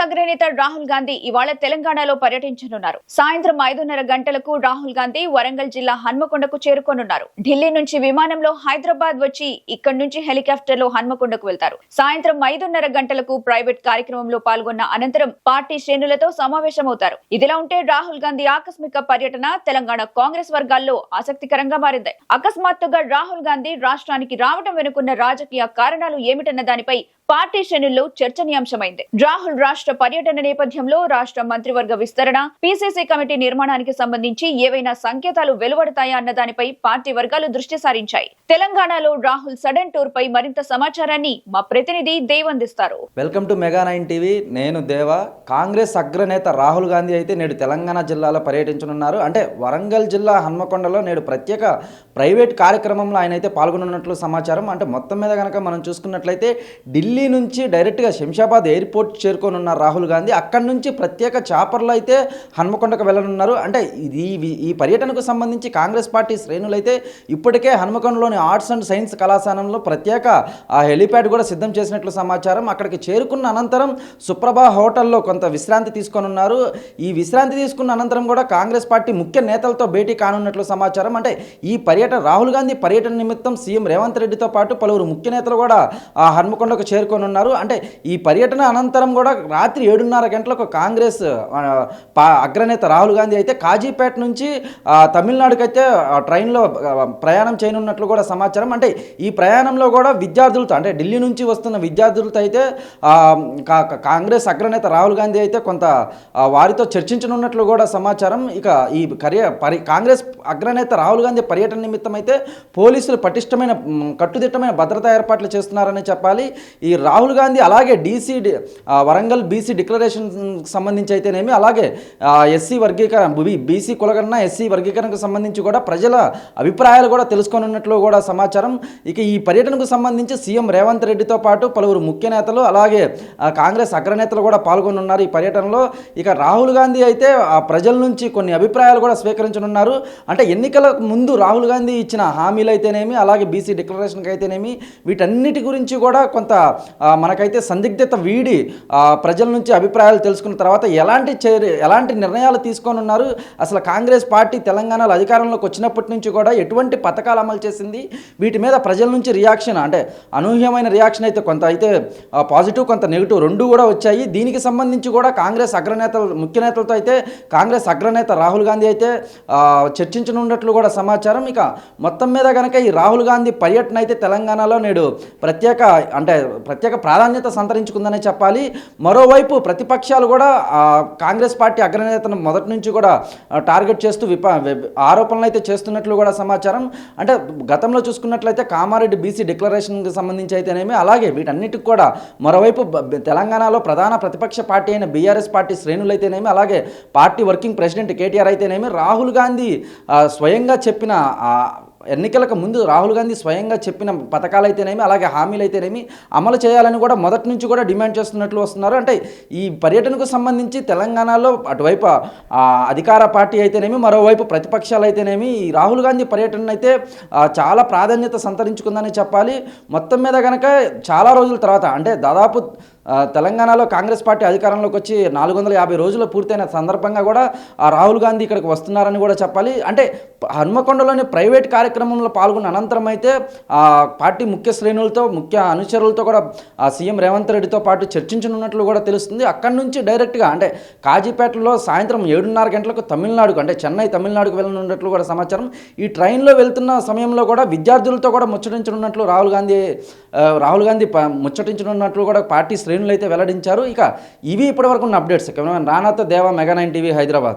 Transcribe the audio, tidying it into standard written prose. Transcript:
అగ్రనేత రాహుల్ గాంధీ ఇవాళ తెలంగాణలో పర్యటించనున్నారు. సాయంత్రం 5:30 గంటలకు రాహుల్ గాంధీ వరంగల్ జిల్లా హన్మకొండకు చేరుకోనున్నారు. ఢిల్లీ నుంచి విమానంలో హైదరాబాద్ వచ్చి ఇక్కడి నుంచి హెలికాప్టర్లో హన్మకొండకు వెళ్తారు. సాయంత్రం 5:30 గంటలకు ప్రైవేట్ కార్యక్రమంలో పాల్గొన్న అనంతరం పార్టీ శ్రేణులతో సమావేశమవుతారు. ఇదిలా ఉంటే రాహుల్ గాంధీ ఆకస్మిక పర్యటన తెలంగాణ కాంగ్రెస్ వర్గాల్లో ఆసక్తికరంగా మారింది. అకస్మాత్తుగా రాహుల్ గాంధీ రాష్ట్రానికి రావడం వెనుకున్న రాజకీయ కారణాలు ఏమిటన్న దానిపై పార్టీ శ్రేణుల్లో చర్చనీయాంశమైంది. రాహుల్ రాష్ట్ర పర్యటన నేపథ్యంలో రాష్ట్ర మంత్రివర్గ విస్తరణ, పీసీసీ కమిటీ నిర్మాణానికి సంబంధించి ఏవైనా సంకేతాలు వెలువడతాయా అన్న దానిపై పార్టీ వర్గాలు దృష్టి సారించాయి. తెలంగాణలో రాహుల్ సడన్ టూర్ పై మరింత సమాచారాన్ని మా ప్రతినిధి దేవ్ అందిస్తారు. Welcome to mega 9 TV. నేను దేవ. కాంగ్రెస్ అగ్రనేత రాహుల్ గాంధీ అయితే నేడు తెలంగాణ జిల్లాలో పర్యటించనున్నారు. అంటే వరంగల్ జిల్లా హన్మకొండలో నేడు ప్రత్యేక ప్రైవేట్ కార్యక్రమంలో ఆయన అయితే పాల్గొనున్నట్లు సమాచారం. అంటే మొత్తం మీద కనుక మనం చూసుకున్నట్లయితే ఢిల్లీ నుంచి డైరెక్ట్గా శంషాబాద్ ఎయిర్పోర్ట్ చేరుకోనున్నారు రాహుల్ గాంధీ. అక్కడి నుంచి ప్రత్యేక చాపర్లు అయితే హన్మకొండకు వెళ్ళనున్నారు. అంటే ఈ పర్యటనకు సంబంధించి కాంగ్రెస్ పార్టీ శ్రేణులు అయితే ఇప్పటికే హన్మకొండలోని ఆర్ట్స్ అండ్ సైన్స్ కళాశాలలో ప్రత్యేక హెలిప్యాడ్ కూడా సిద్ధం చేసినట్లు సమాచారం. అక్కడికి చేరుకున్న అనంతరం సుప్రభ హోటల్లో కొంత విశ్రాంతి తీసుకోనున్నారు. ఈ విశ్రాంతి తీసుకున్న అనంతరం కూడా కాంగ్రెస్ పార్టీ ముఖ్య నేతలతో భేటీ కానున్నట్లు సమాచారం. అంటే ఈ రాహుల్ గాంధీ పర్యటన నిమిత్తం సీఎం రేవంత్ రెడ్డితో పాటు పలువురు ముఖ్య నేతలు కూడా హన్మకొండకు చేరుకోనున్నారు. అంటే ఈ పర్యటన అనంతరం కూడా రాత్రి 7:30 గంటలకు కాంగ్రెస్ అగ్రనేత రాహుల్ గాంధీ అయితే కాజీపేట నుంచి తమిళనాడుకి అయితే ట్రైన్లో ప్రయాణం చేయనున్నట్లు కూడా సమాచారం. అంటే ఈ ప్రయాణంలో కూడా విద్యార్థులతో, అంటే ఢిల్లీ నుంచి వస్తున్న విద్యార్థులతో అయితే కాంగ్రెస్ అగ్రనేత రాహుల్ గాంధీ అయితే కొంత వారితో చర్చించనున్నట్లు కూడా సమాచారం. ఇక ఈ కాంగ్రెస్ అగ్రనేత రాహుల్ గాంధీ పర్యటన నిమిత్తం అయితే పోలీసులు కట్టుదిట్టమైన భద్రతా ఏర్పాట్లు చేస్తున్నారని చెప్పాలి. ఈ రాహుల్ గాంధీ అలాగే వరంగల్ బీసీ డిక్లరేషన్ సంబంధించి అయితేనేమి, అలాగే ఎస్సీ వర్గీకరణ, బీసీ కులగణన, ఎస్సీ వర్గీకరణకు సంబంధించి కూడా ప్రజల అభిప్రాయాలు కూడా తెలుసుకోనున్నట్లు కూడా సమాచారం. ఇక ఈ పర్యటనకు సంబంధించి సీఎం రేవంత్ రెడ్డితో పాటు పలువురు ముఖ్య నేతలు అలాగే కాంగ్రెస్ అగ్రనేతలు కూడా పాల్గొనున్నారు ఈ పర్యటనలో. ఇక రాహుల్ గాంధీ అయితే ప్రజల నుంచి కొన్ని అభిప్రాయాలు కూడా స్వీకరించనున్నారు. అంటే ఎన్నికల ముందు రాహుల్ గాంధీ ఇచ్చిన హామీలు అయితేనేమి, అలాగే బీసీ డిక్లరేషన్కి అయితేనేమి, వీటన్నిటి గురించి కూడా కొంత మనకైతే సందిగ్ధత వీడి ప్రజల నుంచి అభిప్రాయాలు తెలుసుకున్న తర్వాత ఎలాంటి నిర్ణయాలు తీసుకోనున్నారు, అసలు కాంగ్రెస్ పార్టీ తెలంగాణలో అధికారంలోకి వచ్చినప్పటి నుంచి కూడా ఎటువంటి పథకాలు అమలు చేసింది, వీటి మీద ప్రజల నుంచి రియాక్షన్, అంటే అనూహ్యమైన రియాక్షన్ అయితే కొంత అయితే పాజిటివ్ కొంత నెగిటివ్ రెండు కూడా వచ్చాయి. దీనికి సంబంధించి కూడా కాంగ్రెస్ ముఖ్య నేతలతో అయితే కాంగ్రెస్ అగ్రనేత రాహుల్ గాంధీ అయితే చర్చించనున్నట్లు కూడా సమాచారం. ఇక మొత్తం మీద కనుక ఈ రాహుల్ గాంధీ పర్యటన అయితే తెలంగాణలో నేడు ప్రత్యేక ప్రాధాన్యత సంతరించుకుందనే చెప్పాలి. మరోవైపు ప్రతిపక్షాలు కూడా కాంగ్రెస్ పార్టీ అగ్రనేతను మొదటి నుంచి కూడా టార్గెట్ చేస్తూ ఆరోపణలు అయితే చేస్తున్నట్లు కూడా సమాచారం. అంటే గతంలో చూసుకున్నట్లయితే కామారెడ్డి బీసీ డిక్లరేషన్కి సంబంధించి అయితేనేమి, అలాగే వీటన్నిటికి కూడా మరోవైపు తెలంగాణలో ప్రధాన ప్రతిపక్ష పార్టీ అయిన బీఆర్ఎస్ పార్టీ శ్రేణులు అయితేనేమి, అలాగే పార్టీ వర్కింగ్ ప్రెసిడెంట్ కేటీఆర్ అయితేనేమి, రాహుల్ గాంధీ స్వయంగా చెప్పిన ఎన్నికలకు ముందు రాహుల్ గాంధీ స్వయంగా చెప్పిన పథకాలు అయితేనేమి, అలాగే హామీలు అయితేనేమి అమలు చేయాలని కూడా మొదటి నుంచి కూడా డిమాండ్ చేస్తున్నట్లు వస్తున్నారు. అంటే ఈ పర్యటనకు సంబంధించి తెలంగాణలో అటువైపు అధికార పార్టీ అయితేనేమి, మరోవైపు ప్రతిపక్షాలు అయితేనేమి ఈ రాహుల్ గాంధీ పర్యటన అయితే చాలా ప్రాధాన్యత సంతరించుకుందని చెప్పాలి. మొత్తం మీద కనుక చాలా రోజుల తర్వాత, అంటే దాదాపు తెలంగాణలో కాంగ్రెస్ పార్టీ అధికారంలోకి వచ్చి 450 రోజులు పూర్తయిన సందర్భంగా కూడా రాహుల్ గాంధీ ఇక్కడికి వస్తున్నారని కూడా చెప్పాలి. అంటే హన్మకొండలోని ప్రైవేట్ కార్యక్రమంలో పాల్గొన్న అనంతరం అయితే పార్టీ ముఖ్య శ్రేణులతో, ముఖ్య అనుచరులతో కూడా సీఎం రేవంత్ రెడ్డితో పాటు చర్చించనున్నట్లు కూడా తెలుస్తుంది. అక్కడి నుంచి డైరెక్ట్గా అంటే కాజీపేటలో సాయంత్రం 7:30 గంటలకు తమిళనాడుకు, అంటే చెన్నై తమిళనాడుకు వెళ్ళనున్నట్లు కూడా సమాచారం. ఈ ట్రైన్లో వెళ్తున్న సమయంలో కూడా విద్యార్థులతో కూడా ముచ్చటించనున్నట్లు రాహుల్ గాంధీ ముచ్చటించనున్నట్లు కూడా పార్టీ శ్రేణులు అయితే వెల్లడించారు. ఇక ఇవి ఇప్పటివరకు ఉన్న అప్డేట్స్. రానాతో దేవా, మెగా 9 టీవీ, హైదరాబాద్.